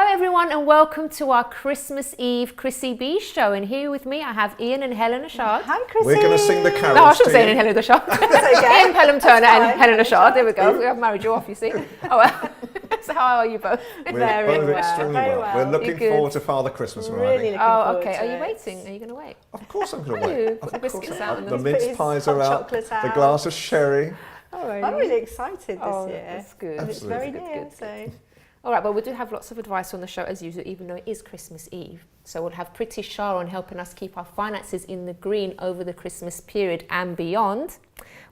Hello everyone and welcome to our Christmas Eve Chrissy B Show, and here with me I have Ian and Helen Ashard. Hi Chrissy. We're going to sing the carols. No, I should say Ian and Helen Ashard. Okay. Ian Pelham Turner and Helen Ashard. There we go. Ooh. We have married you off, you see. Oh, well. So how are you both? We're Very both well, extremely very well. well. We're looking You're forward good. to Father Christmas Really arriving. looking Oh, forward okay. to Are you it. waiting? Are you going to wait? Of course I'm going Are to you? wait. Put the Of course biscuits I out am. and The then put mince his pies hot are out. chocolate The out. glass of sherry. Oh, are I'm you? really excited this Oh, year. that's good. And it's very Absolutely. near, Good, so. All right, well, we do have lots of advice on the show as usual, even though it is Christmas Eve. So we'll have Priti Shah on helping us keep our finances in the green over the Christmas period and beyond.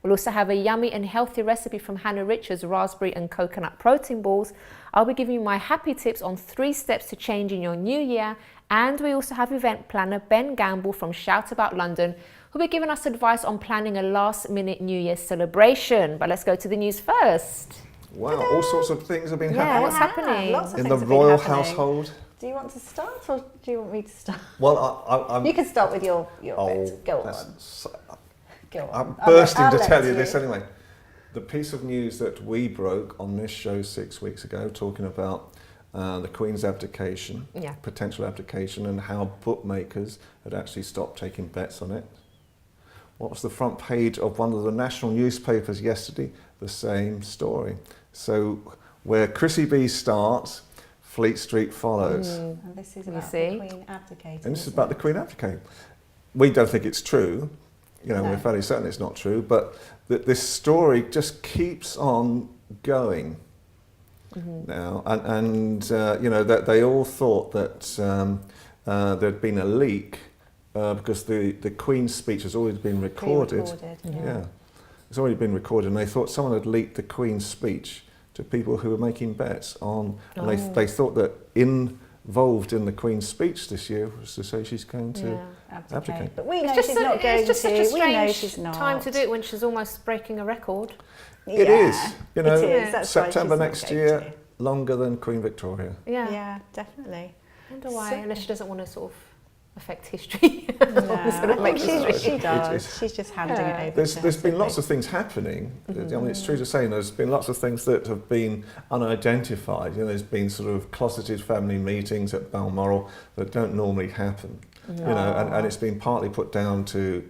We'll also have a yummy and healthy recipe from Hannah Richards, raspberry and coconut protein balls. I'll be giving you my happy tips on 3 steps to change in your new year. And we also have event planner Ben Gamble from Shout About London, who'll be giving us advice on planning a last-minute New Year's celebration. But let's go to the news first. Wow, all sorts of things have been Yeah, happening what's happening? Lots of in things the have been royal happening. household. Do you want to start or do you want me to start? Well, I'm. You can start with your Oh, bit. Go that's on. so- Go on. I'm I'll bursting let- to I'll tell let you this anyway. The piece of news that we broke on this show 6 weeks ago, talking about the Queen's abdication, Yeah. potential abdication, and how bookmakers had actually stopped taking bets on it. What was the front page of one of the national newspapers yesterday? The same story. So where Chrissy B starts, Fleet Street follows. And this is You about see? the Queen abdicating. And this is isn't about the it? Queen abdicating. We don't think it's true. You know, No. we're fairly certain it's not true, but this story just keeps on going now. And you know, that they all thought that there'd been a leak because the Queen's speech has already been recorded. Pre-recorded, Yeah, it's already been recorded, and they thought someone had leaked the Queen's speech to people who were making bets on, and they thought that involved in the Queen's speech this year was to say she's going to abdicate. But we know It's she's just, not going it's just to. such a We know strange she's not. time to do it when she's almost breaking a record. It is, you know, It is. That's why September she's not next going year, to. longer than Queen Victoria. Yeah. Yeah, definitely. I wonder why, So- unless she doesn't want to sort of affect history. No, Sort of make she, history. she does. It's- She's just handing Yeah. it over. There's to been her, lots simply. of things happening. I mean, it's true to say there's been lots of things that have been unidentified. You know, there's been sort of closeted family meetings at Balmoral that don't normally happen. You know, and it's been partly put down to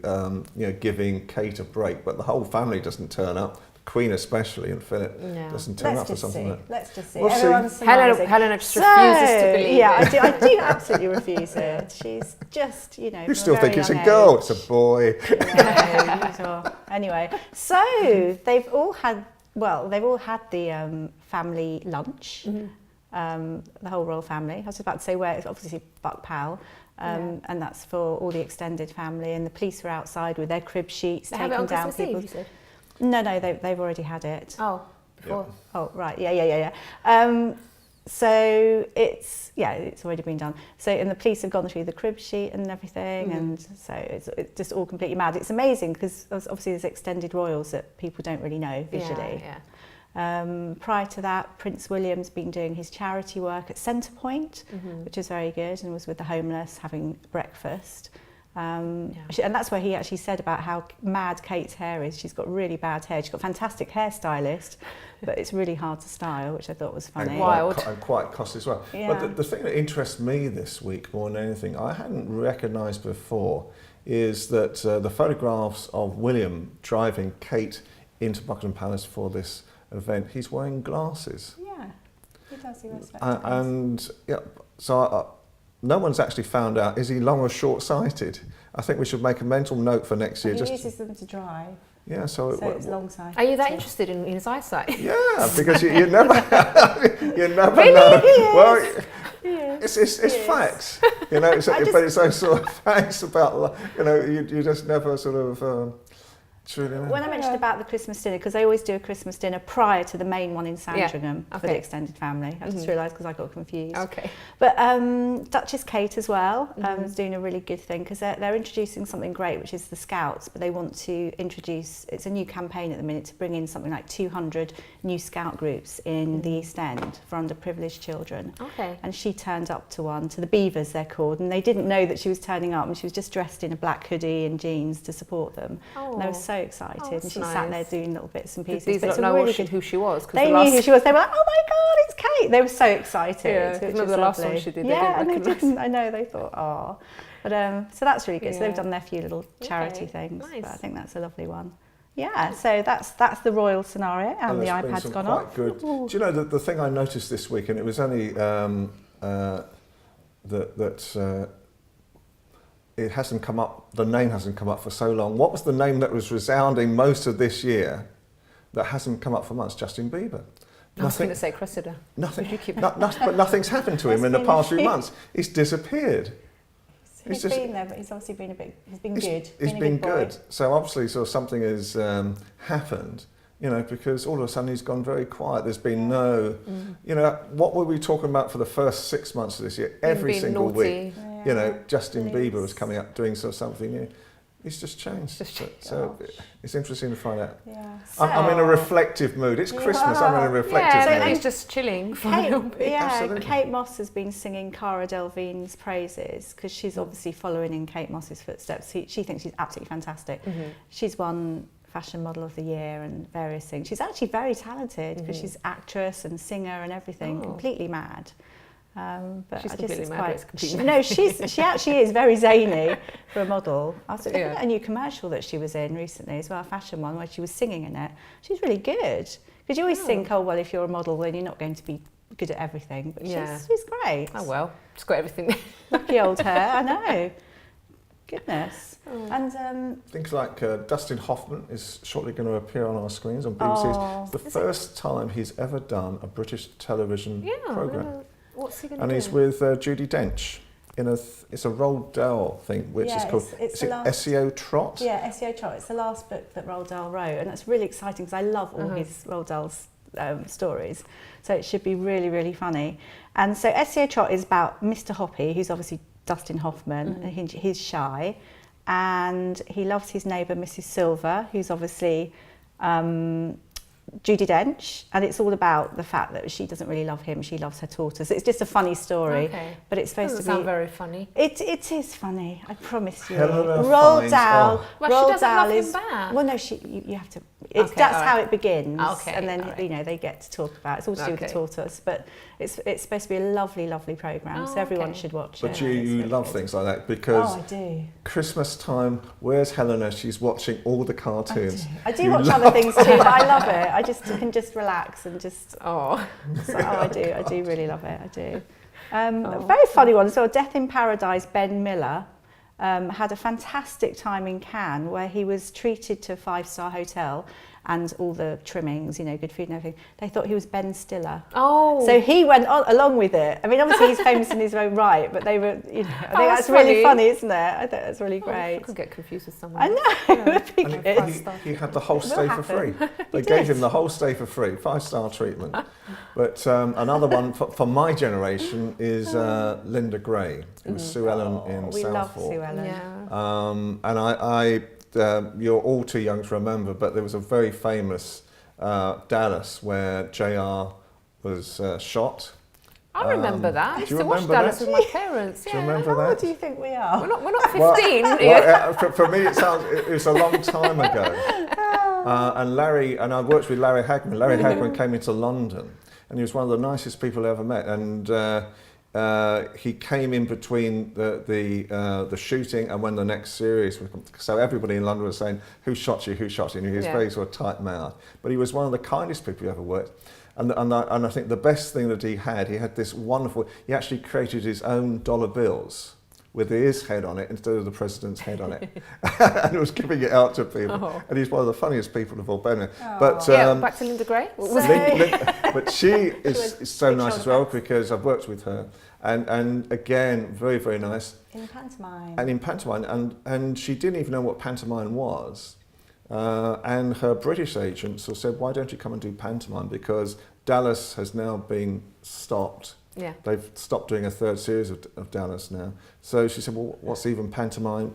you know, giving Kate a break, but the whole family doesn't turn up. The Queen especially, and Philip No. doesn't turn Let's up for just something see. like. Let's just see. We'll see. Everyone's surmising. Helena just refuses to believe Yeah, it. I do absolutely refuse it. She's just, you know. You from still very think it's a young girl? age. It's a boy. No, sure. Anyway, so they've all had the family lunch. The whole royal family. I was about to say where it's obviously Buck Powell, and that's for all the extended family. And the police were outside with their crib sheets, They have it taking on down Christmas people. Eve, you said? No, they've already had it. Oh, before. Oh, right. Yeah. So it's already been done. So, and the police have gone through the crib sheet and everything, and so it's just all completely mad. It's amazing because obviously there's extended royals that people don't really know visually. Yeah. Prior to that, Prince William's been doing his charity work at Centrepoint, which is very good, and was with the homeless having breakfast. And that's where he actually said about how mad Kate's hair is. She's got really bad hair. She's got a fantastic hairstylist, but it's really hard to style, which I thought was funny. And Wild. and quite costly as well. Yeah. But the thing that interests me this week more than anything, I hadn't recognised before, is that the photographs of William driving Kate into Buckingham Palace for this event, he's wearing glasses. Yeah, he does. He wears spectacles. And yeah, so no one's actually found out, is he long or short-sighted? I think we should make a mental note for next year. He Just uses them to drive, yeah, so it's long sighted. Are you that interested in his eyesight? Yeah, because you never you never Really? know. He is. Well, Yes. it's facts, you know. But it's those sort of facts about, you know, you just never sort of truly know. When I mentioned about the Christmas dinner, because they always do a Christmas dinner prior to the main one in Sandringham for the okay. extended family. I just realised because I got confused. Okay. But Duchess Kate as well is doing a really good thing because they're introducing something great, which is the Scouts, but they want to introduce, it's a new campaign at the minute to bring in something like 200 new Scout groups in the East End for underprivileged children. Okay. And she turned up to one, to the Beavers they're called, and they didn't know that she was turning up, and she was just dressed in a black hoodie and jeans to support them. Oh. And they were so so excited, and that's she sat there nice. doing little bits and pieces. Did these But it's lot a know really who she was? 'Cause They the knew last- who she was. They were like, "Oh my God, it's Kate!" They were so excited. Yeah, which remember was the last lovely. one she did, they Yeah, didn't and they recognise. didn't. I know. They thought, "Oh," but so that's really good. So they've Yeah. done their few little charity Okay, things. nice. But I think that's a lovely one. Yeah. So that's the royal scenario, and the there's been iPad's some gone quite off. good. Ooh. Do you know the thing I noticed this week, and it was only it hasn't come up. The name hasn't come up for so long. What was the name that was resounding most of this year that hasn't come up for months? Justin Bieber. I was going to say Cressida. Nothing. Would you keep- But nothing's happened to him in the past few months. He's disappeared. He's been there, but he's obviously been he's been good. He's been a good. good. So obviously, sort of something has happened. You know, because all of a sudden he's gone very quiet. There's been no, you know, what were we talking about for the first 6 months of this year? Every being single naughty. week, you know, Justin Please. Bieber was coming up doing sort of something new. He's just changed. So it's interesting to find out. Yeah. I'm in a reflective mood. It's Christmas. I'm in a reflective Yeah, mood. he's just chilling for a little bit. Absolutely. Kate Moss has been singing Cara Delevingne's praises because she's obviously following in Kate Moss's footsteps. She thinks she's absolutely fantastic. She's won Fashion Model of the Year and various things. She's actually very talented because she's actress and singer and everything, completely mad. But She's I just completely it's mad, quite. but it's completely No, she actually is very zany for a model. I was looking Yeah. at a new commercial that she was in recently as well, a fashion one where she was singing in it. She's really good because you always think, oh well, if you're a model, then you're not going to be good at everything. But she's great. Oh well, she's got everything. Lucky old her, I know. Goodness. And Things like Dustin Hoffman is shortly going to appear on our screens on BBC. It's the first time he's ever done a British television programme. What's he going to And do? he's with Judi Dench in it's a Roald Dahl thing, which is called it's is it SEO Trot? Yeah, SEO Trot. It's the last book that Roald Dahl wrote, and that's really exciting because I love all his Roald Dahl's stories. So it should be really, really funny. And so SEO Trot is about Mr. Hoppy, who's obviously Dustin Hoffman, and he's shy, and he loves his neighbour Mrs. Silver, who's obviously Judi Dench, and it's all about the fact that she doesn't really love him, she loves her tortoise. It's just a funny story, but it's supposed to be... sound very funny. It is funny, I promise you. Helena Roald finds- Dahl. Well, she Roald doesn't Dahl love him is back. well, no, you have to. That's all how right. it begins, Okay, and then all right. you know they get to talk about. It's all to do with the Okay. tortoise, but it's supposed to be a lovely, lovely program. So everyone should watch But it. you It's really love good. things like that because Oh, I do. Christmas time, where's Helena? She's watching all the cartoons. I do watch other things too, but I love it. I just can just relax and just. Oh, So, I do really love it. I do. A very funny one. So, Death in Paradise. Ben Miller had a fantastic time in Cannes where he was treated to a 5-star hotel and all the trimmings, you know, good food and everything. They thought he was Ben Stiller. oh. So he went along with it. I mean, obviously he's famous in his own right, but they were, you know, I think that's that's really funny. funny, isn't it? I think that's really I great. could get confused with someone. I know, it would be And good. he had the whole stay for free. happen. They gave him the whole stay for free, 5-star treatment. But another one for my generation is Linda Gray, who was Sue Ellen in We love Southall. Sue Ellen. Yeah. And I you're all too young to remember, but there was a very famous Dallas where JR was shot. I remember that. I used do you to watch remember Dallas that? with my parents. Do you Yeah. remember How that? old do you think we are? We're not 15. Well, for me, it was a long time ago. And I worked with Larry Hagman. Larry Hagman came into London, and he was one of the nicest people I ever met. And he came in between the shooting and when the next series was. So everybody in London was saying, "Who shot you? Who shot you?" And he was very sort of tight-mouthed. But he was one of the kindest people you ever worked. And I think the best thing that he had this wonderful. He actually created his own dollar bills with his head on it instead of the president's head on it, and was giving it out to people. Oh. And he's one of the funniest people of all. But Back to Linda Gray. What was but she is so big nice shoulder as well bags. because I've worked with her, and again very, very nice. In pantomime. And in pantomime, and she didn't even know what pantomime was. And her British agent sort of said, "Why don't you come and do pantomime?" Because Dallas has now been stopped. Yeah. They've stopped doing a 3rd series of Dallas now. So she said, "Well, what's even pantomime?"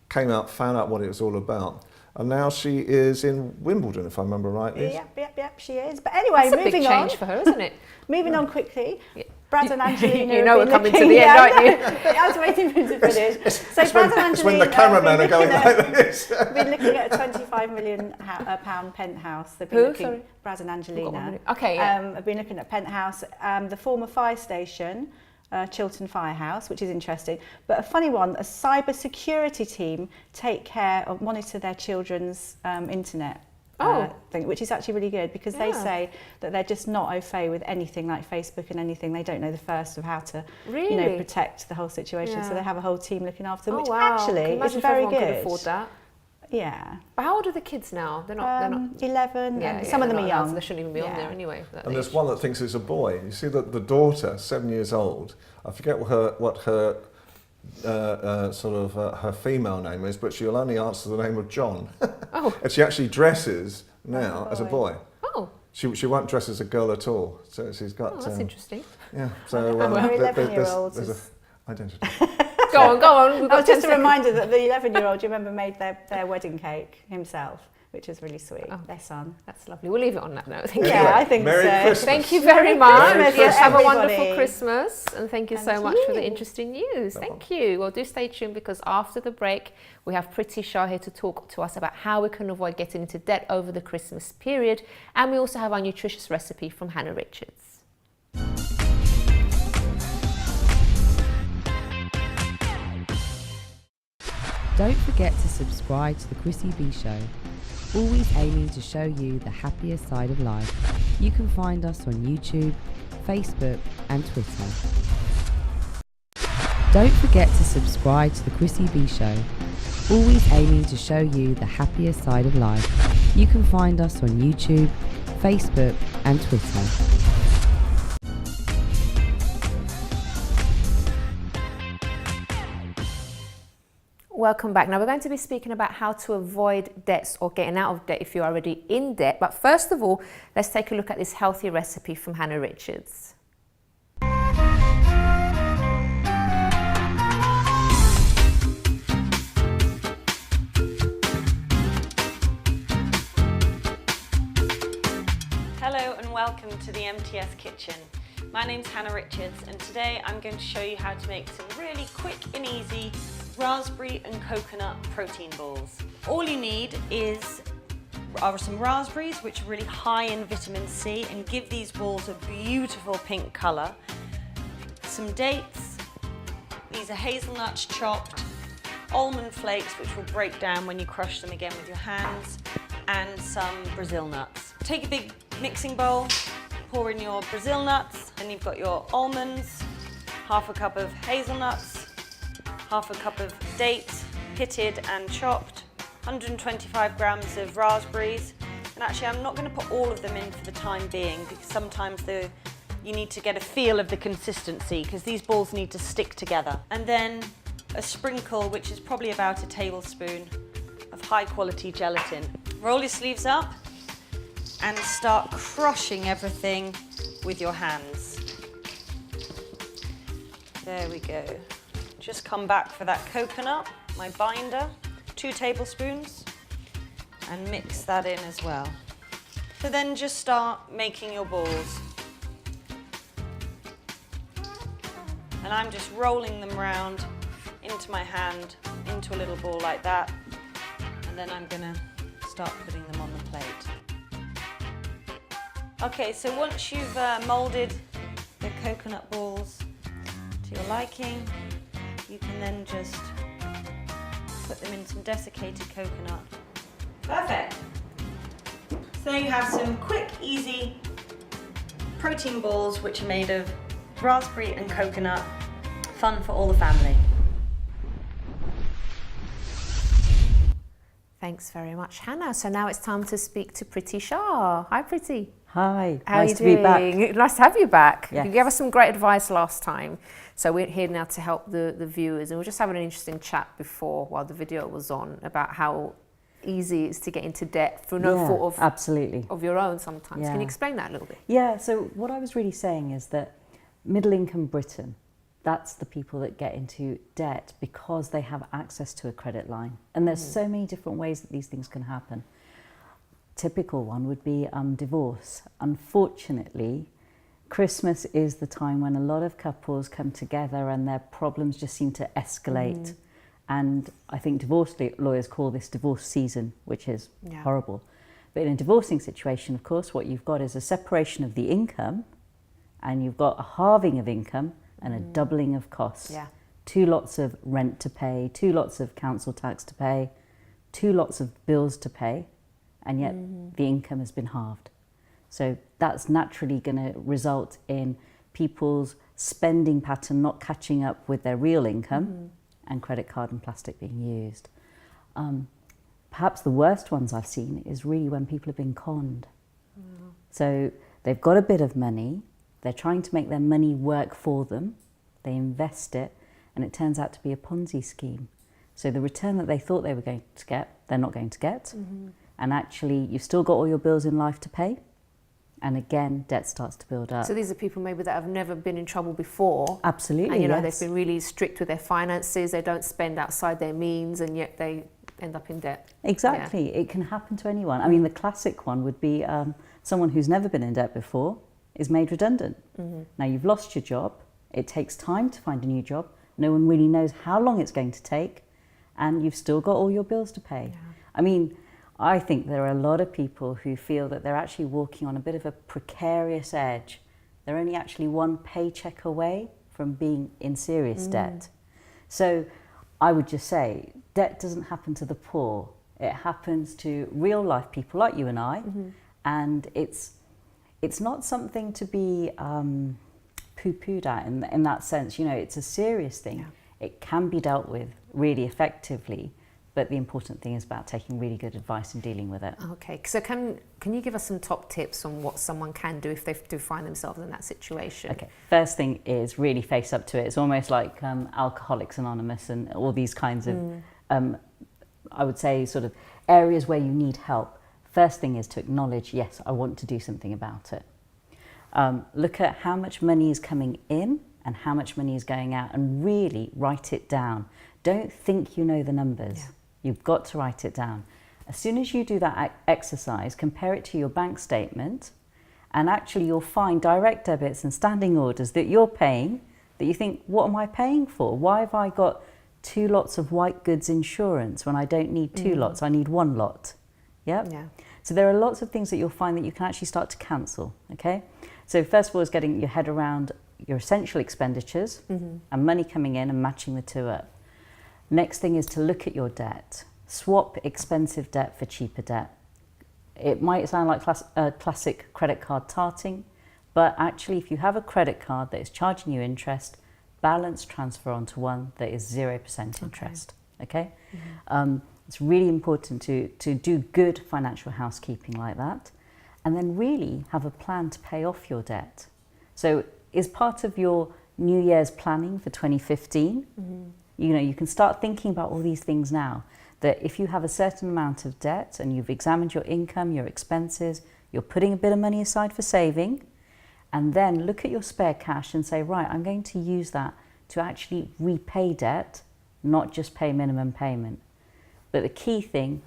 Came out, found out what it was all about. And now she is in Wimbledon, if I remember rightly. Yep, she is. But anyway, That's a big moving change on. for her, isn't it? Moving on quickly. Brad and Angelina. You know we're coming to the end, aren't you? I was waiting for him to finish. So Brad and Angelina. It's when the cameramen are going like this. Been looking at a £25 million penthouse. They've been Who? looking. Sorry? Brad and Angelina. Okay. Yeah. I've been looking at penthouse. The former fire station. Chiltern Firehouse, which is interesting, but a funny one, a cyber security team take care of, monitor their children's internet thing, which is actually really good because they say that they're just not au fait with anything like Facebook and anything. They don't know the first of how to protect the whole situation, so they have a whole team looking after them, which actually is very good. Could afford that. Yeah. But how old are the kids now? They're not 11, and some of them are young. So they shouldn't even be on there anyway. And there's one that thinks it's a boy. You see that the daughter, 7 years old, I forget what her her female name is, but she'll only answer the name of John. And she actually dresses now as a boy. Oh. She won't dress as a girl at all. So she's got. Oh, that's interesting. Yeah. So her 11-year-old there's an identity. Go on. We've got just a reminder that the 11-year-old, you remember, made their wedding cake himself, which is really sweet. Their son. That's lovely. We'll leave it on that note. Thank Yeah, I think Merry so. Christmas. Thank you very much. Christmas, Have a everybody. wonderful Christmas, and thank you so much for the interesting news. Thank you. Well, do stay tuned because after the break, we have Priti Shah here to talk to us about how we can avoid getting into debt over the Christmas period, and we also have our nutritious recipe from Hannah Richards. Don't forget to subscribe to the Chrissy B Show, always aiming to show you the happier side of life. You can find us on YouTube, Facebook and Twitter. Don't forget to subscribe to the Chrissy B Show, always aiming to show you the happier side of life. You can find us on YouTube, Facebook and Twitter. Welcome back. Now we're going to be speaking about how to avoid debts or getting out of debt if you're already in debt. But first of all, let's take a look at this healthy recipe from Hannah Richards. Hello and welcome to the MTS Kitchen. My name's Hannah Richards and today I'm going to show you how to make some really quick and easy raspberry and coconut protein balls. All you need are some raspberries, which are really high in vitamin C and give these balls a beautiful pink colour. Some dates, these are hazelnuts chopped, almond flakes which will break down when you crush them again with your hands, and some Brazil nuts. Take a big mixing bowl, pour in your Brazil nuts, and you've got your almonds, half a cup of hazelnuts, half a cup of dates, pitted and chopped, 125 grams of raspberries. And actually I'm not going to put all of them in for the time being because sometimes you need to get a feel of the consistency because these balls need to stick together. And then a sprinkle, which is probably about a tablespoon of high quality gelatin. Roll your sleeves up and start crushing everything with your hands. There we go. Just come back for that coconut, my binder, 2 tablespoons, and mix that in as well. So then just start making your balls. And I'm just rolling them round into my hand, into a little ball like that, and then I'm gonna start putting them on the plate. Okay, so once you've molded the coconut balls to your liking, you can then just put them in some desiccated coconut. Perfect. So there you have some quick, easy protein balls which are made of raspberry and coconut. Fun for all the family. Thanks very much, Hannah. So now it's time to speak to Priti Shah. Hi, Priti. Hi, How are nice you to doing? be back. Nice to have you back. Yes. You gave us some great advice last time. So we're here now to help the viewers. And we're just having an interesting chat before while the video was on about how easy it is to get into debt through no fault of, absolutely. of your own sometimes. Yeah. Can you explain that a little bit? Yeah, so what I was really saying is that middle income Britain, that's the people that get into debt because they have access to a credit line. And there's so many different ways that these things can happen. Typical one would be divorce. Unfortunately, Christmas is the time when a lot of couples come together and their problems just seem to escalate. And I think divorce lawyers call this divorce season, which is horrible. But in a divorcing situation, of course, what you've got is a separation of the income, and you've got a halving of income and a doubling of costs. Yeah. 2 lots of rent to pay, 2 lots of council tax to pay, 2 lots of bills to pay, and yet the income has been halved. So that's naturally going to result in people's spending pattern not catching up with their real income, and credit card and plastic being used. Perhaps the worst ones I've seen is really when people have been conned. So they've got a bit of money, they're trying to make their money work for them, they invest it, and it turns out to be a Ponzi scheme. So the return that they thought they were going to get, they're not going to get. And actually, you've still got all your bills in life to pay. And again, debt starts to build up. So these are people maybe that have never been in trouble before. Absolutely, And, you know, yes. they've been really strict with their finances. They don't spend outside their means, and yet they end up in debt. Exactly. It can happen to anyone. I mean, the classic one would be someone who's never been in debt before is made redundant. Now, you've lost your job. It takes time to find a new job. No one really knows how long it's going to take. And you've still got all your bills to pay. I mean, I think there are a lot of people who feel that they're actually walking on a bit of a precarious edge. They're only actually one paycheck away from being in serious debt. So I would just say, debt doesn't happen to the poor. It happens to real life people like you and I. And it's not something to be poo-pooed at in that sense. You know, it's a serious thing. It can be dealt with really effectively. But the important thing is about taking really good advice and dealing with it. Okay, so can you give us some top tips on what someone can do if they do find themselves in that situation? Okay, first thing is really face up to it. It's almost like Alcoholics Anonymous and all these kinds of, I would say, sort of areas where you need help. First thing is to acknowledge, yes, I want to do something about it. Look at how much money is coming in and how much money is going out, and really write it down. Don't think you know the numbers. You've got to write it down. As soon as you do that exercise, compare it to your bank statement, and actually you'll find direct debits and standing orders that you're paying that you think, what am I paying for? Why have I got 2 lots of white goods insurance when I don't need 2 lots? I need 1 lot. Yep. Yeah. So there are lots of things that you'll find that you can actually start to cancel. Okay. So first of all is getting your head around your essential expenditures and money coming in and matching the 2 up. Next thing is to look at your debt. Swap expensive debt for cheaper debt. It might sound like classic credit card tarting, but actually if you have a credit card that is charging you interest, balance transfer onto one that is 0% interest. Okay? It's really important to do good financial housekeeping like that, and then really have a plan to pay off your debt. So is part of your New Year's planning for 2015, you know, you can start thinking about all these things now, that if you have a certain amount of debt and you've examined your income, your expenses, you're putting a bit of money aside for saving, and then look at your spare cash and say, right, I'm going to use that to actually repay debt, not just pay minimum payment. But the key thing...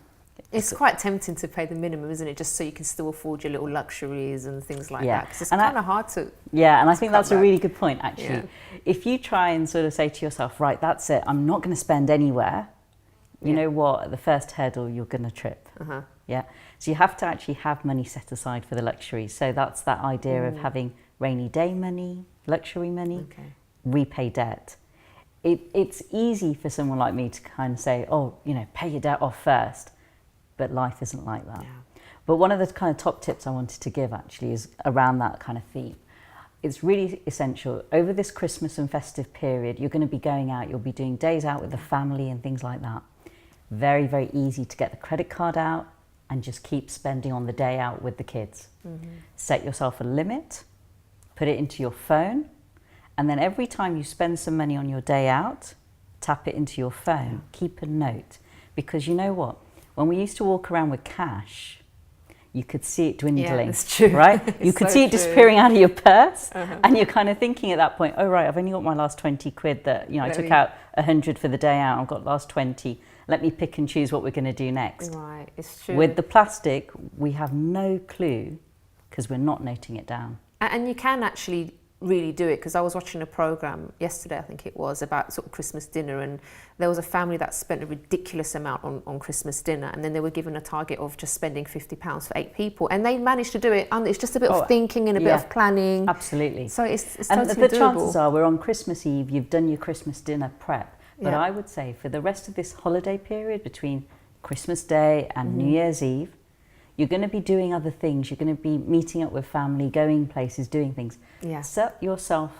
It's quite tempting to pay the minimum, isn't it? Just so you can still afford your little luxuries and things like that. Because it's kind of hard to... Yeah, and I think that's a really good point, actually. Yeah. If you try and sort of say to yourself, right, that's it, I'm not going to spend anywhere, you know what, at the first hurdle, you're going to trip. Yeah. So you have to actually have money set aside for the luxuries. So that's that idea of having rainy day money, luxury money, repay debt. It's easy for someone like me to kind of say, oh, you know, pay your debt off first. But life isn't like that. But one of the kind of top tips I wanted to give actually is around that kind of theme. It's really essential. Over this Christmas and festive period, you're going to be going out, you'll be doing days out with the family and things like that. Very, very easy to get the credit card out and just keep spending on the day out with the kids. Set yourself a limit, put it into your phone, and then every time you spend some money on your day out, tap it into your phone, keep a note. Because you know what? When we used to walk around with cash, you could see it dwindling, Yeah, that's true. right? You could so see it true. disappearing out of your purse, and you're kind of thinking at that point, oh right, I've only got my last 20 quid that, you know, I took out 100 for the day out, I've got last 20, let me pick and choose what we're going to do next. Right, it's true. With the plastic, we have no clue because we're not noting it down. And you can actually really do it, because I was watching a program yesterday, I think it was, about sort of Christmas dinner, and there was a family that spent a ridiculous amount on Christmas dinner, and then they were given a target of just spending £50 for 8 people, and they managed to do it. And it's just a bit of thinking and a bit of planning. Absolutely. So it's and totally the doable. chances are we're on Christmas Eve, you've done your Christmas dinner prep. But I would say for the rest of this holiday period between Christmas Day and New Year's Eve, you're going to be doing other things. You're going to be meeting up with family, going places, doing things. Yeah. Set yourself,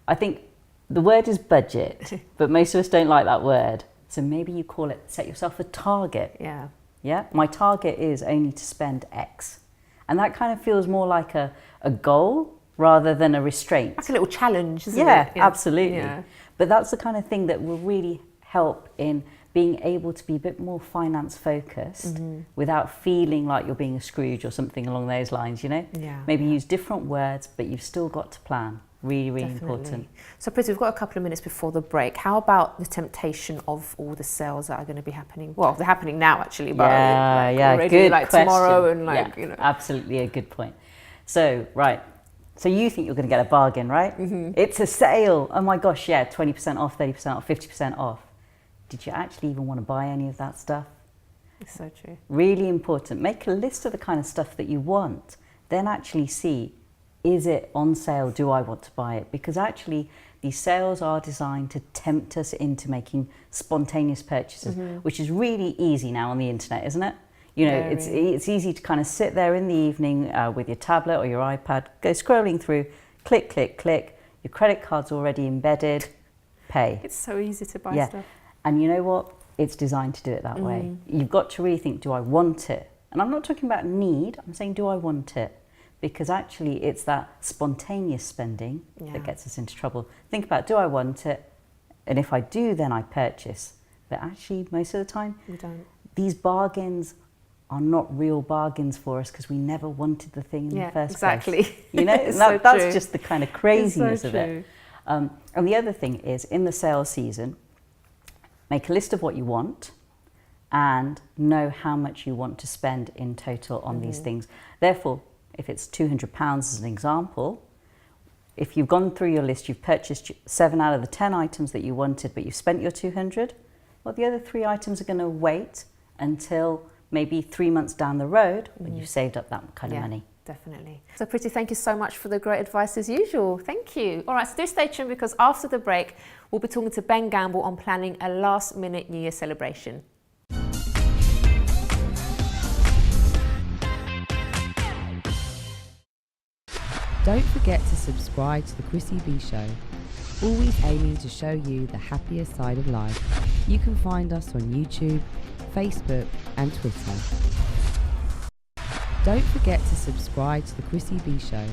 I think the word is budget, but most of us don't like that word. So maybe you call it, set yourself a target. Yeah. Yeah. My target is only to spend X. And that kind of feels more like a goal rather than a restraint. Like a little challenge, isn't it? Yeah, absolutely. Yeah. But that's the kind of thing that will really help in being able to be a bit more finance focused without feeling like you're being a Scrooge or something along those lines, you know? Yeah. Maybe use different words, but you've still got to plan. Really, really important. So Priti, we've got a couple of minutes before the break. How about the temptation of all the sales that are going to be happening? Well, they're happening now actually, but already, good like question. tomorrow and you know. Absolutely a good point. So, so you think you're going to get a bargain, right? It's a sale. Oh my gosh, 20% off, 30% off, 50% off. Did you actually even want to buy any of that stuff? It's so true. Really important. Make a list of the kind of stuff that you want. Then actually see, is it on sale? Do I want to buy it? Because actually these sales are designed to tempt us into making spontaneous purchases, which is really easy now on the internet, isn't it? You know, it's easy to kind of sit there in the evening with your tablet or your iPad, go scrolling through, click, click, click. Your credit card's already embedded, pay. It's so easy to buy stuff. And you know what? It's designed to do it that way. You've got to really think, do I want it? And I'm not talking about need, I'm saying, do I want it? Because actually it's that spontaneous spending that gets us into trouble. Think about, do I want it? And if I do, then I purchase. But actually, most of the time, We don't. these bargains are not real bargains for us because we never wanted the thing in the first exactly. place. You know, It's that's so true. just the kind of craziness so of it. And the other thing is, in the sales season, make a list of what you want and know how much you want to spend in total on these things. Therefore, if it's £200 as an example, if you've gone through your list, you've purchased 7 out of the 10 items that you wanted, but you've spent your 200, well, the other 3 items are going to wait until maybe 3 months down the road when you've saved up that kind of money. Definitely. So Priti, thank you so much for the great advice as usual. Thank you. All right, so do stay tuned, because after the break, we'll be talking to Ben Gamble on planning a last-minute New Year celebration. Don't forget to subscribe to the Chrissy B Show, always aiming to show you the happier side of life. You can find us on YouTube, Facebook and Twitter. Don't forget to subscribe to the Chrissy B Show,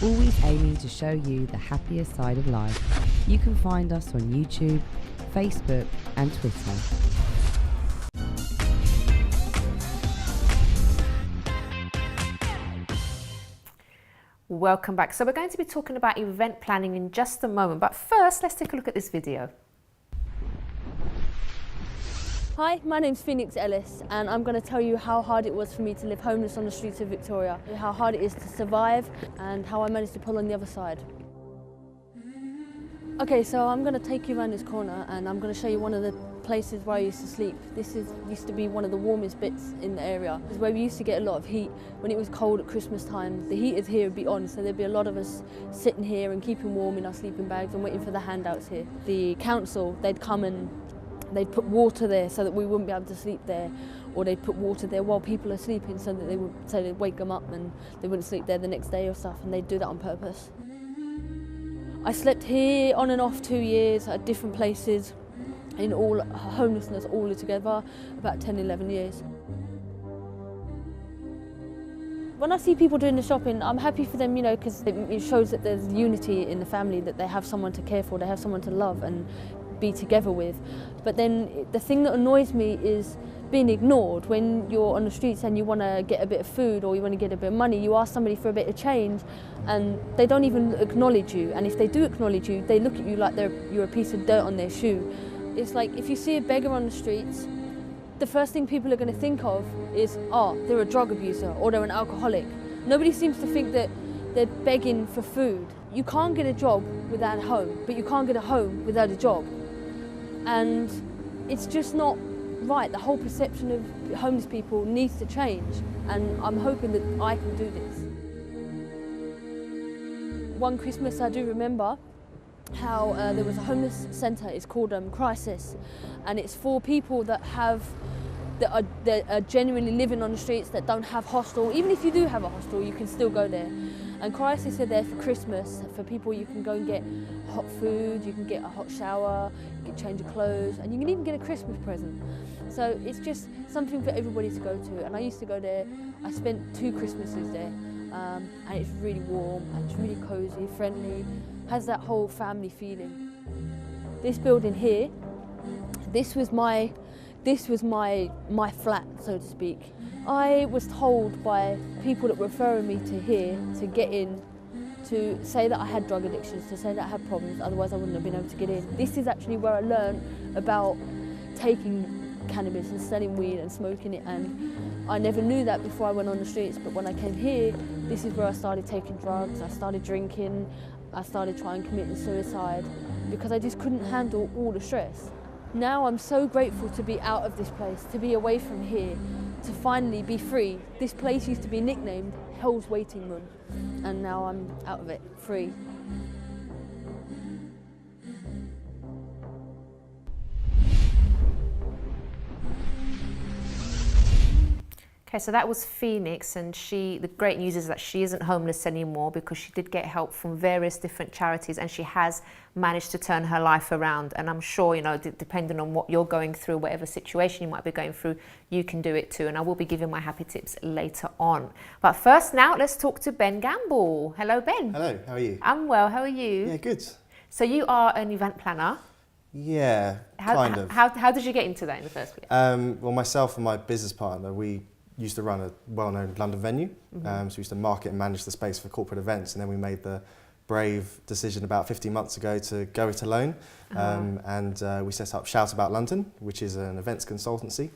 always aiming to show you the happier side of life. You can find us on YouTube, Facebook and Twitter. Welcome back. So we're going to be talking about event planning in just a moment, but first let's take a look at this video. Hi, my name's Phoenix Ellis, and I'm going to tell you how hard it was for me to live homeless on the streets of Victoria, how hard it is to survive and how I managed to pull on the other side. Okay, so I'm going to take you around this corner and I'm going to show you one of the places where I used to sleep. This used to be one of the warmest bits in the area. It's where we used to get a lot of heat. When it was cold at Christmas time, the heaters here would be on, so there'd be a lot of us sitting here and keeping warm in our sleeping bags and waiting for the handouts here. The council, they'd come and they'd put water there so that we wouldn't be able to sleep there, or they'd put water there while people are sleeping so that they'd wake them up and they wouldn't sleep there the next day or stuff, and they'd do that on purpose. I slept here on and off 2 years at different places in all homelessness all together, about 10, 11 years. When I see people doing the shopping, I'm happy for them, you know, because it shows that there's unity in the family, that they have someone to care for, they have someone to love and be together with. But then the thing that annoys me is being ignored. When you're on the streets and you want to get a bit of food or you want to get a bit of money, you ask somebody for a bit of change and they don't even acknowledge you. And if they do acknowledge you, they look at you like you're a piece of dirt on their shoe. It's like if you see a beggar on the streets, the first thing people are going to think of is, oh, they're a drug abuser or they're an alcoholic. Nobody seems to think that they're begging for food. You can't get a job without a home, but you can't get a home without a job. And it's just not right. The whole perception of homeless people needs to change, and I'm hoping that I can do this. One Christmas I do remember how there was a homeless centre. It's called Crisis, and it's for people that are genuinely living on the streets, that don't have hostel. Even if you do have a hostel, you can still go there. And Crisis are there for Christmas, for people. You can go and get hot food, you can get a hot shower, you can change your clothes, and you can even get a Christmas present. So it's just something for everybody to go to. And I used to go there. I spent 2 Christmases there, and it's really warm, and it's really cosy, friendly, has that whole family feeling. This building here, this was my flat, so to speak. I was told by people that were referring me to here to get in, to say that I had drug addictions, to say that I had problems, otherwise I wouldn't have been able to get in. This is actually where I learned about taking cannabis and selling weed and smoking it, and I never knew that before I went on the streets, but when I came here, this is where I started taking drugs, I started drinking, I started trying committing suicide, because I just couldn't handle all the stress. Now I'm so grateful to be out of this place, to be away from here, to finally be free. This place used to be nicknamed Hell's Waiting Room, and now I'm out of it, free. Okay, so that was Phoenix, and the great news is that she isn't homeless anymore, because she did get help from various different charities, and she has managed to turn her life around. And I'm sure, you know, depending on what you're going through, whatever situation you might be going through, you can do it too. And I will be giving my happy tips later on. But first now, let's talk to Ben Gamble. Hello, Ben. Hello, how are you? I'm well, how are you? Yeah, good. So you are an event planner. Yeah, kind of. How did you get into that in the first place? Well, myself and my business partner, we used to run a well-known London venue. So we used to market and manage the space for corporate events, and then we made the brave decision about 15 months ago to go it alone. And we set up Shout About London, which is an events consultancy.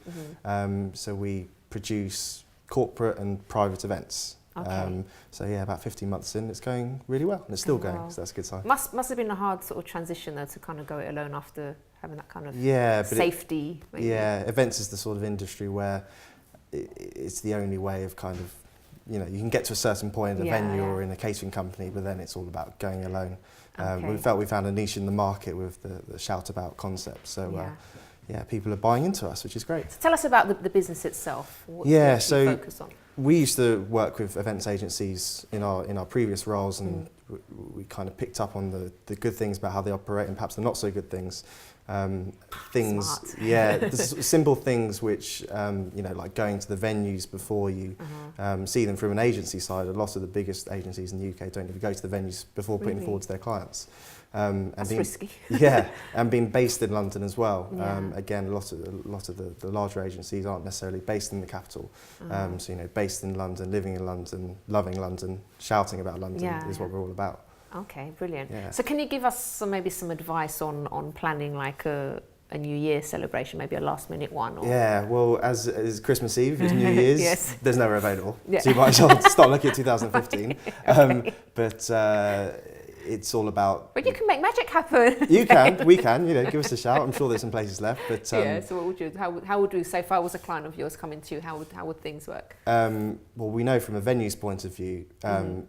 So we produce corporate and private events. Okay. So yeah, about 15 months in, it's going really well, and it's still going, so that's a good sign. Must have been a hard sort of transition though, to kind of go it alone after having that kind of safety. Events is the sort of industry where it's the only way of kind of, you know, you can get to a certain point at a venue or in a catering company, but then it's all about going alone. We felt we found a niche in the market with the Shout About concept. So people are buying into us, which is great. So tell us about the business itself. What do you focus on? We used to work with events agencies in our previous roles, and we kind of picked up on the good things about how they operate and perhaps the not so good things. The simple things which, you know, like going to the venues before you see them from an agency side. A lot of the biggest agencies in the UK don't even go to the venues before putting forward to their clients. That's risky. And being based in London as well. Again, a lot of the larger agencies aren't necessarily based in the capital. So, you know, based in London, living in London, loving London, shouting about London is what we're all about. Okay, brilliant. Yeah. So can you give us maybe some advice on planning like a New Year celebration, maybe a last minute one? Or? Yeah, well, as Christmas Eve, it's New Year's, there's nowhere available. Yeah. So you might as well start looking at 2015. Okay. But it's all about... But you can make magic happen. We can, you know, give us a shout. I'm sure there's some places left. But so what would you, how would you say, if I was a client of yours coming to you, how would things work? Well, we know from a venue's point of view,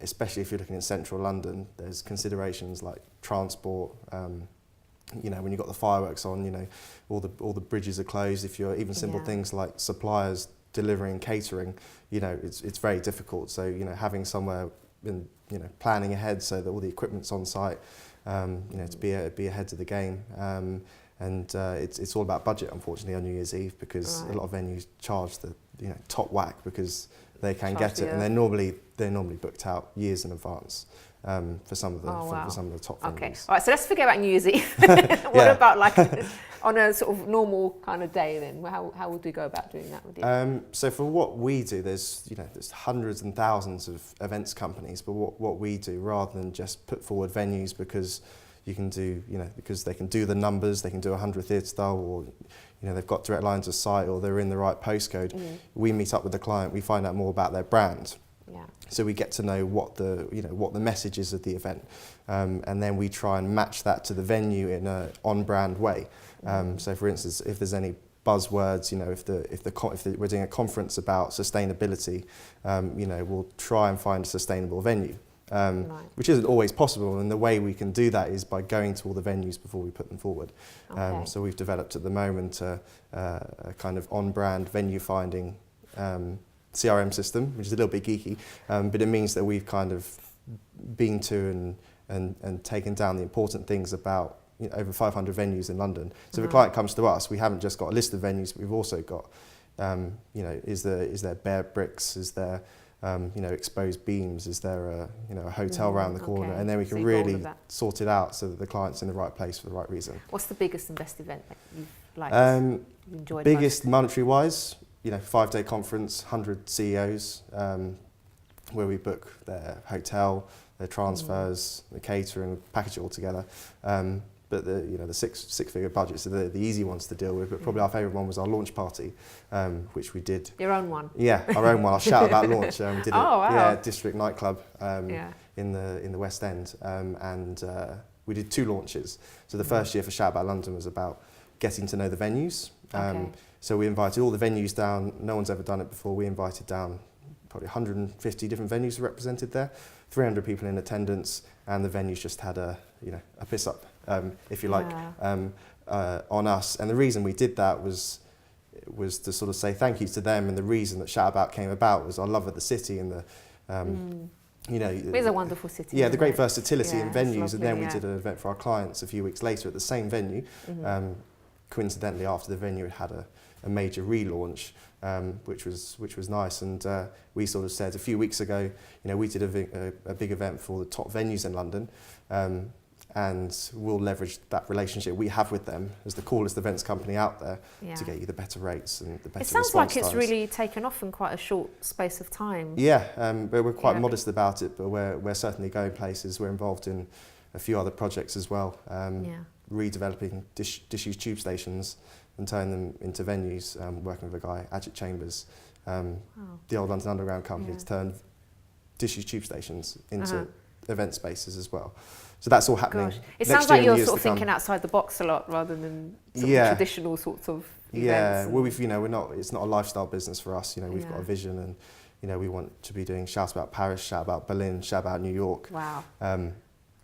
especially if you're looking at central London, there's considerations like transport. You know, when you've got the fireworks on, you know, all the bridges are closed. If you're even simple things like suppliers delivering catering, you know, it's very difficult. So, you know, having somewhere in, you know, planning ahead so that all the equipment's on site, you know, to be ahead of the game. And it's all about budget, unfortunately, on New Year's Eve, because a lot of venues charge the, you know, top whack because they can get it, and they're normally booked out years in advance. For some of the top venues. Okay, all right. So let's forget about New Year's Eve. What about like on a sort of normal kind of day? Then how would we go about doing that with you? So for what we do, there's hundreds and thousands of events companies. But what we do, rather than just put forward venues because you can do, you know, because they can do the numbers, they can do 100 theatre style, or, you know, they've got direct lines of sight, or they're in the right postcode. We meet up with the client, we find out more about their brand. Yeah. So we get to know what the message is of the event, and then we try and match that to the venue in an on-brand way. So, for instance, if there's any buzzwords, if we're doing a conference about sustainability, we'll try and find a sustainable venue, which isn't always possible. And the way we can do that is by going to all the venues before we put them forward. Okay. So we've developed at the moment a kind of on-brand venue finding CRM system, which is a little bit geeky, but it means that we've kind of been to and taken down the important things about over 500 venues in London. So if a client comes to us, we haven't just got a list of venues, but we've also got, is there bare bricks, is there exposed beams, is there a hotel around the corner, and then we can really sort it out so that the client's in the right place for the right reason. What's the biggest and best event that you've liked, enjoyed biggest most? monetary wise, 5-day conference, 100 CEOs, where we book their hotel, their transfers, the catering, package it all together. But the six-figure budgets are the easy ones to deal with. But probably our favourite one was our launch party, which we did. Your own one? Yeah, our own one. I'll shout about launch. We did District nightclub in the West End, and we did 2 launches. So the first year for Shout About London was about getting to know the venues. So we invited all the venues down. No one's ever done it before. We invited down probably 150 different venues represented there, 300 people in attendance, and the venues just had a piss up, if you like, on us. And the reason we did that was to sort of say thank you to them, and the reason that Shout About came about was our love of the city and the it's a wonderful city. Yeah, the great versatility in venues, lovely, and then we did an event for our clients a few weeks later at the same venue. Coincidentally, after the venue had a major relaunch, which was nice, and we sort of said a few weeks ago, we did a big event for the top venues in London, and we'll leverage that relationship we have with them as the coolest events company out there to get you the better rates and the better response times. It sounds like it's really taken off in quite a short space of time. Yeah, but we're quite modest about it, but we're certainly going places. We're involved in a few other projects as well, redeveloping disused tube stations and turning them into venues, working with a guy, Adjit Chambers, the old London Underground company, to turn disused tube stations into event spaces as well. So that's all happening. Gosh. It sounds like you're sort of thinking outside the box a lot rather than sort of traditional sorts of events. Yeah, well, we're not. It's not a lifestyle business for us. We've got a vision, and we want to be doing Shout About Paris, Shout About Berlin, Shout About New York. Wow.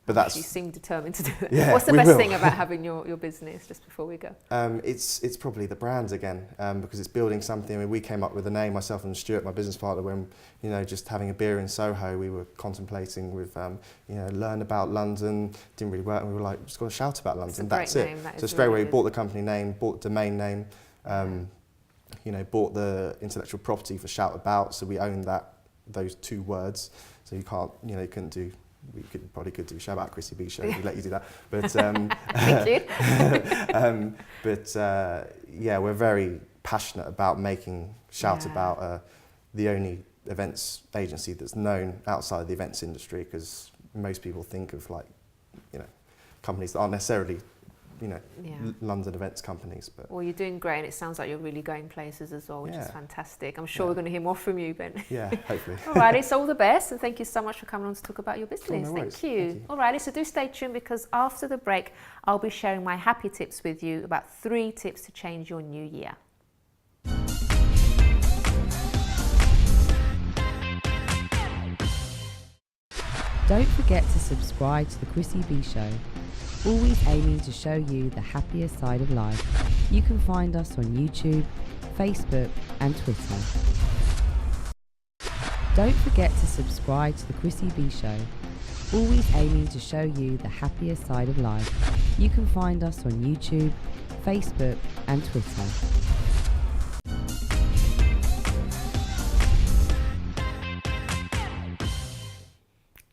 But you seem determined to do that. Yeah, what's the best thing about having your business, just before we go? It's probably the brands again, because it's building something. I mean, we came up with a name, myself and Stuart, my business partner, when just having a beer in Soho, we were contemplating with learn about London. Didn't really work, and we were like, just got to shout about London. That's it. So straight away, we bought the company name, bought the domain name, bought the intellectual property for Shout About, so we own those 2 words. So you can't, you couldn't do. We probably could do Shout Out Chrissy B Show. We let you do that, but thank you. We're very passionate about making Shout About the only events agency that's known outside the events industry, because most people think of companies that aren't necessarily London events companies. But well, you're doing great, and it sounds like you're really going places as well, which is fantastic. I'm sure we're going to hear more from you, Ben. Yeah, hopefully. Alrighty, so all the best, and thank you so much for coming on to talk about your business. No worries. Thank you. Alrighty, so do stay tuned, because after the break, I'll be sharing my happy tips with you about 3 tips to change your new year. Don't forget to subscribe to the Chrissy B Show. Always aiming to show you the happier side of life. You can find us on YouTube, Facebook and Twitter. Don't forget to subscribe to the Chrissy B Show. Always aiming to show you the happier side of life. You can find us on YouTube, Facebook and Twitter.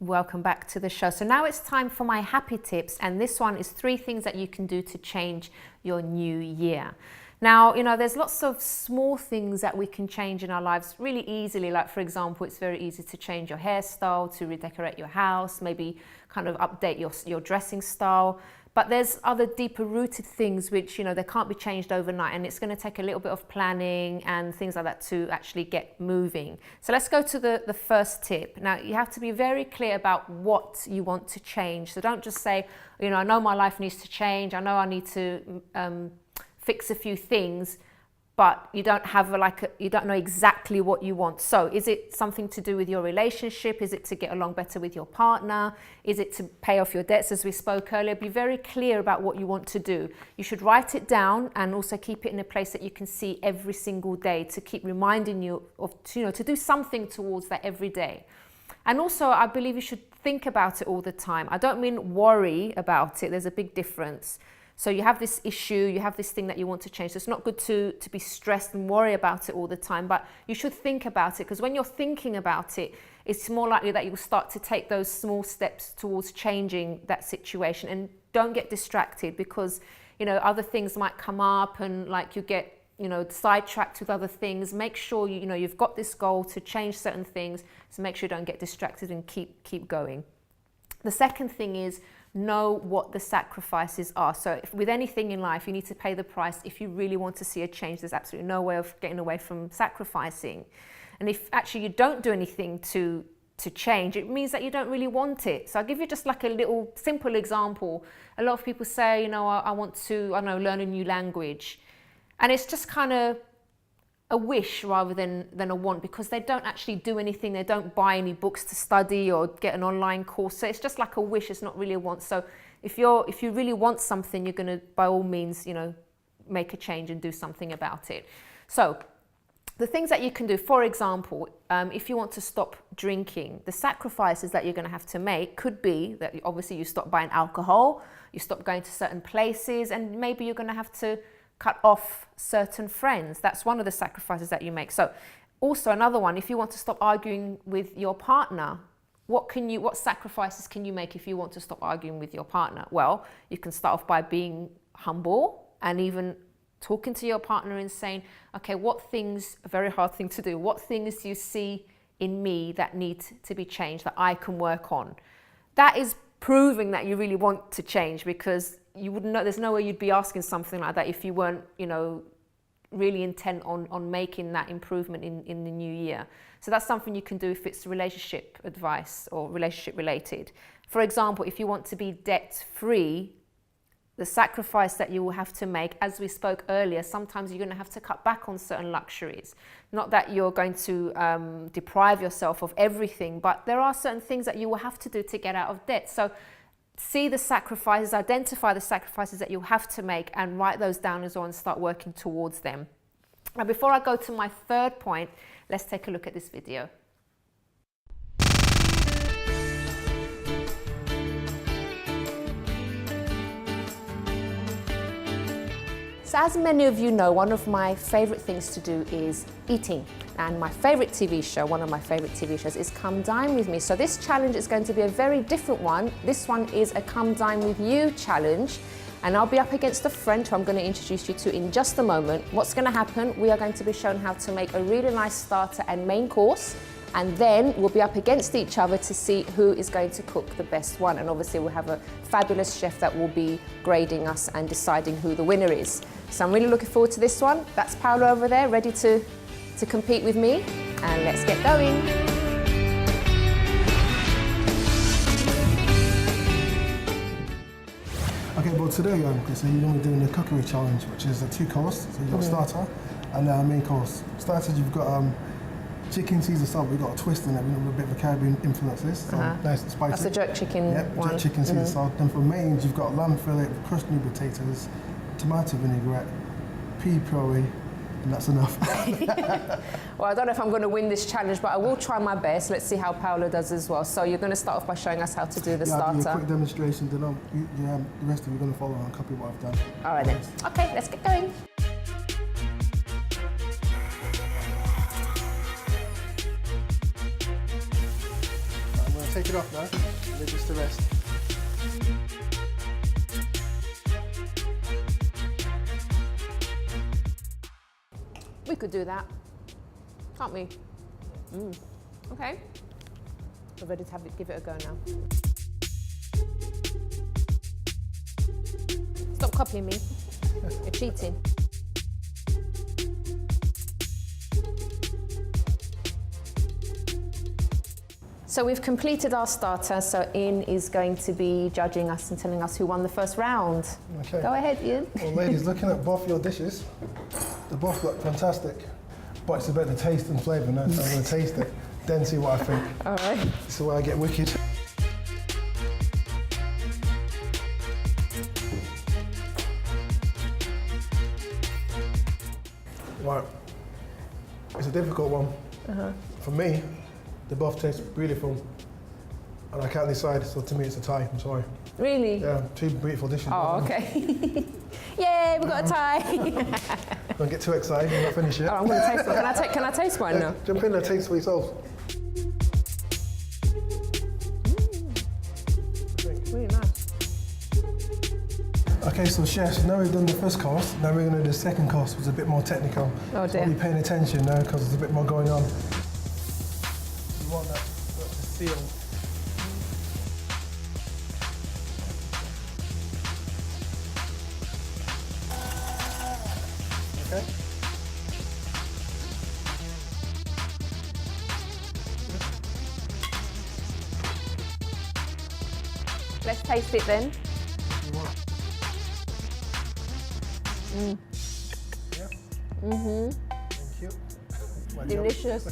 Welcome back to the show. So now it's time for my happy tips, and this one is 3 things that you can do to change your new year. Now, there's lots of small things that we can change in our lives really easily. Like, for example, it's very easy to change your hairstyle, to redecorate your house, maybe kind of update your dressing style. But there's other deeper rooted things which, you know, they can't be changed overnight, and it's going to take a little bit of planning and things like that to actually get moving. So let's go to the first tip. Now, you have to be very clear about what you want to change. So don't just say, you know, I know my life needs to change. I know I need to fix a few things, but you don't have you don't know exactly what you want. So is it something to do with your relationship? Is it to get along better with your partner? Is it to pay off your debts, as we spoke earlier? Be very clear about what you want to do. You should write it down and also keep it in a place that you can see every single day to keep reminding you of, you know, to do something towards that every day. And also, I believe you should think about it all the time. I don't mean worry about it. There's a big difference. So you have this issue, you have this thing that you want to change. So it's not good to be stressed and worry about it all the time, but you should think about it, because when you're thinking about it, it's more likely that you'll start to take those small steps towards changing that situation. And don't get distracted, because, you know, other things might come up and like you get, you know, sidetracked with other things. Make sure you know you've got this goal to change certain things, so make sure you don't get distracted and keep going. The second thing is, know what the sacrifices are. So with anything in life, you need to pay the price. If you really want to see a change, there's absolutely no way of getting away from sacrificing. And if actually you don't do anything to change, it means that you don't really want it. So I'll give you just like a little simple example. A lot of people say, you know, I want to, I don't know, learn a new language. And it's just kind of a wish rather than a want, because they don't actually do anything. They don't buy any books to study or get an online course. So it's just like a wish. It's not really a want. So if you really want something, you're going to, by all means, you know, make a change and do something about it. So the things that you can do, for example, if you want to stop drinking, the sacrifices that you're going to have to make could be that obviously you stop buying alcohol, you stop going to certain places, and maybe you're going to have to cut off certain friends. That's one of the sacrifices that you make. So also another one, if you want to stop arguing with your partner, what sacrifices can you make if you want to stop arguing with your partner? Well, you can start off by being humble and even talking to your partner and saying, okay, what things, a very hard thing to do, what things do you see in me that need to be changed, that I can work on? That is proving that you really want to change, because you wouldn't know, there's no way you'd be asking something like that if you weren't, you know, really intent on making that improvement in the new year. So that's something you can do if it's relationship advice or relationship related. For example, if you want to be debt free, the sacrifice that you will have to make, as we spoke earlier, sometimes you're going to have to cut back on certain luxuries. Not that you're going to deprive yourself of everything, but there are certain things that you will have to do to get out of debt. So see the sacrifices, identify the sacrifices that you have to make, and write those down as well and start working towards them. Now, before I go to my third point, let's take a look at this video. So as many of you know, one of my favorite things to do is eating. And my favorite TV show, one of my favorite TV shows, is Come Dine With Me. So this challenge is going to be a very different one. This one is a Come Dine With You challenge. And I'll be up against a friend who I'm going to introduce you to in just a moment. What's going to happen, we are going to be shown how to make a really nice starter and main course. And then we'll be up against each other to see who is going to cook the best one. And obviously we'll have a fabulous chef that will be grading us and deciding who the winner is. So I'm really looking forward to this one. That's Paolo over there, ready to compete with me. And let's get going. Okay, well today, Chris, you're going to be doing the cookery challenge, which is a 2-course. So you've got starter and a main course. Starters, you've got chicken Caesar salad. We've got a twist in it, with a bit of a Caribbean influences. So nice and spicy. That's a jerk chicken one. Jerk chicken Caesar salad. Then for mains, you've got lamb fillet with crushed new potatoes, tomato vinaigrette, pea puree, and that's enough. Well, I don't know if I'm going to win this challenge, but I will try my best. Let's see how Paolo does as well. So you're going to start off by showing us how to do the starter. I'll give you a quick demonstration, then the rest of you are going to follow and copy what I've done. All right then. Okay, let's get going. I'm going to take it off now, leave this to rest. We could do that, can't we? Okay. We're ready to give it a go now. copying me. You're cheating. So we've completed our starter, so Ian is going to be judging us and telling us who won the first round. Okay. Go ahead, Ian. Well, ladies, looking at both your dishes, they both look fantastic, but it's about the taste and flavour now, so I'm going to taste it, then see what I think. All right. This is where I get wicked. Right, it's a difficult one. For me, they both taste beautiful, and I can't decide, so to me it's a tie, I'm sorry. Really? Yeah, two beautiful dishes. Oh, okay. Yay, we got a tie. Don't get too excited, I'm not finished yet. Oh, I'm going to taste one. Can I taste one now? Jump in there, taste for yourself. Really nice. Okay, so chefs, now we've done the first course, now we're going to do the second course, which is a bit more technical. Oh So dear. be paying attention now, because there's a bit more going on. You want that to seal. Okay. Let's taste it then. You want. Yeah. Thank you. My job. Delicious.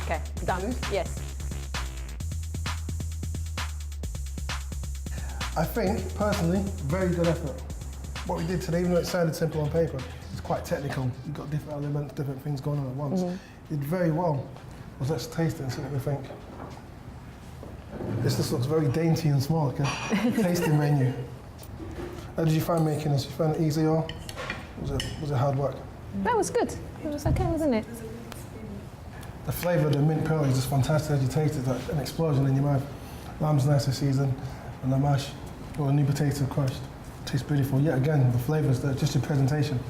Okay, done. Yes. I think, personally, very good effort. What we did today, even though it sounded simple on paper, it's quite technical. You've got different elements, different things going on at once. You did very well. Well, let's taste it and see what we think. This just looks very dainty and small, like a tasting menu. How did you find making this? You found it easy or was it hard work? That was good. It was okay, wasn't it? The flavour of the mint pearl is just fantastic. As you taste it, like an explosion in your mouth. Lamb's nicely seasoned, and the mash, or a new potato crushed. Tastes beautiful. Yet again, the flavours there, just your presentation.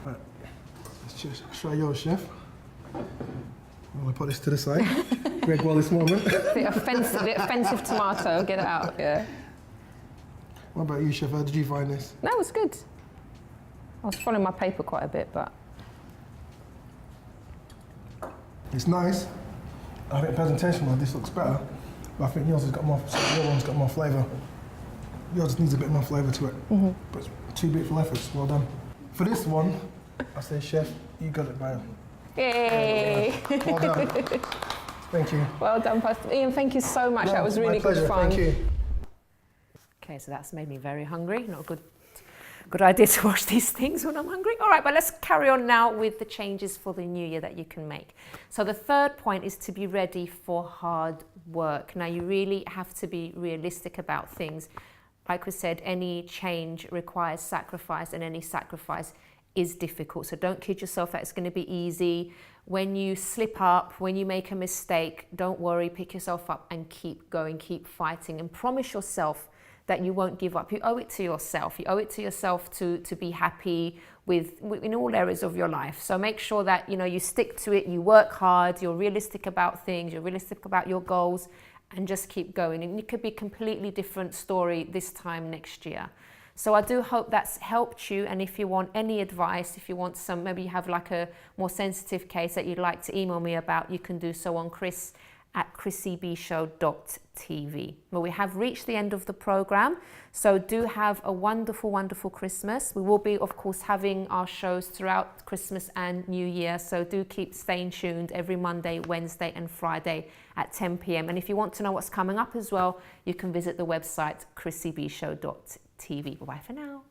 Right, let's just try yours, chef. I'm gonna put this to the side. Greg Wallace moment. Bit offensive tomato. Get it out. Yeah. What about you, chef? How did you find this? That was good. I was following my paper quite a bit, but It's nice. I think presentation-wise, this looks better, but I think yours has got more. Your one's got more flavour. Yours needs a bit more flavour to it. But it's two beautiful efforts. Well done. For this one, I say, chef, you got it, man. yay! Well done. Thank you. Well done, Pastor Ian. Thank you so much. That was really my pleasure. good fun. Thank you. Okay, so that's made me very hungry. Not a good idea to wash these things when I'm hungry. All right, but let's carry on now with the changes for the new year that you can make. So the third point is to be ready for hard work. Now, you really have to be realistic about things. Like we said, any change requires sacrifice, and any sacrifice is difficult. So don't kid yourself that it's going to be easy. When you slip up, when you make a mistake, don't worry, pick yourself up and keep going, keep fighting, and promise yourself that you won't give up. You owe it to yourself. You owe it to yourself to be happy in all areas of your life. So make sure that you stick to it, you work hard, you're realistic about things, you're realistic about your goals, and just keep going. And it could be a completely different story this time next year. So I do hope that's helped you. And if you want any advice, if you want maybe you have like a more sensitive case that you'd like to email me about, you can do so on chris@chrissybshow.tv. Well, we have reached the end of the program, so do have a wonderful, wonderful Christmas. We will be, of course, having our shows throughout Christmas and New Year, so do keep staying tuned every Monday, Wednesday and Friday at 10 p.m. And if you want to know what's coming up as well, you can visit the website chrissybshow.tv. Bye for now.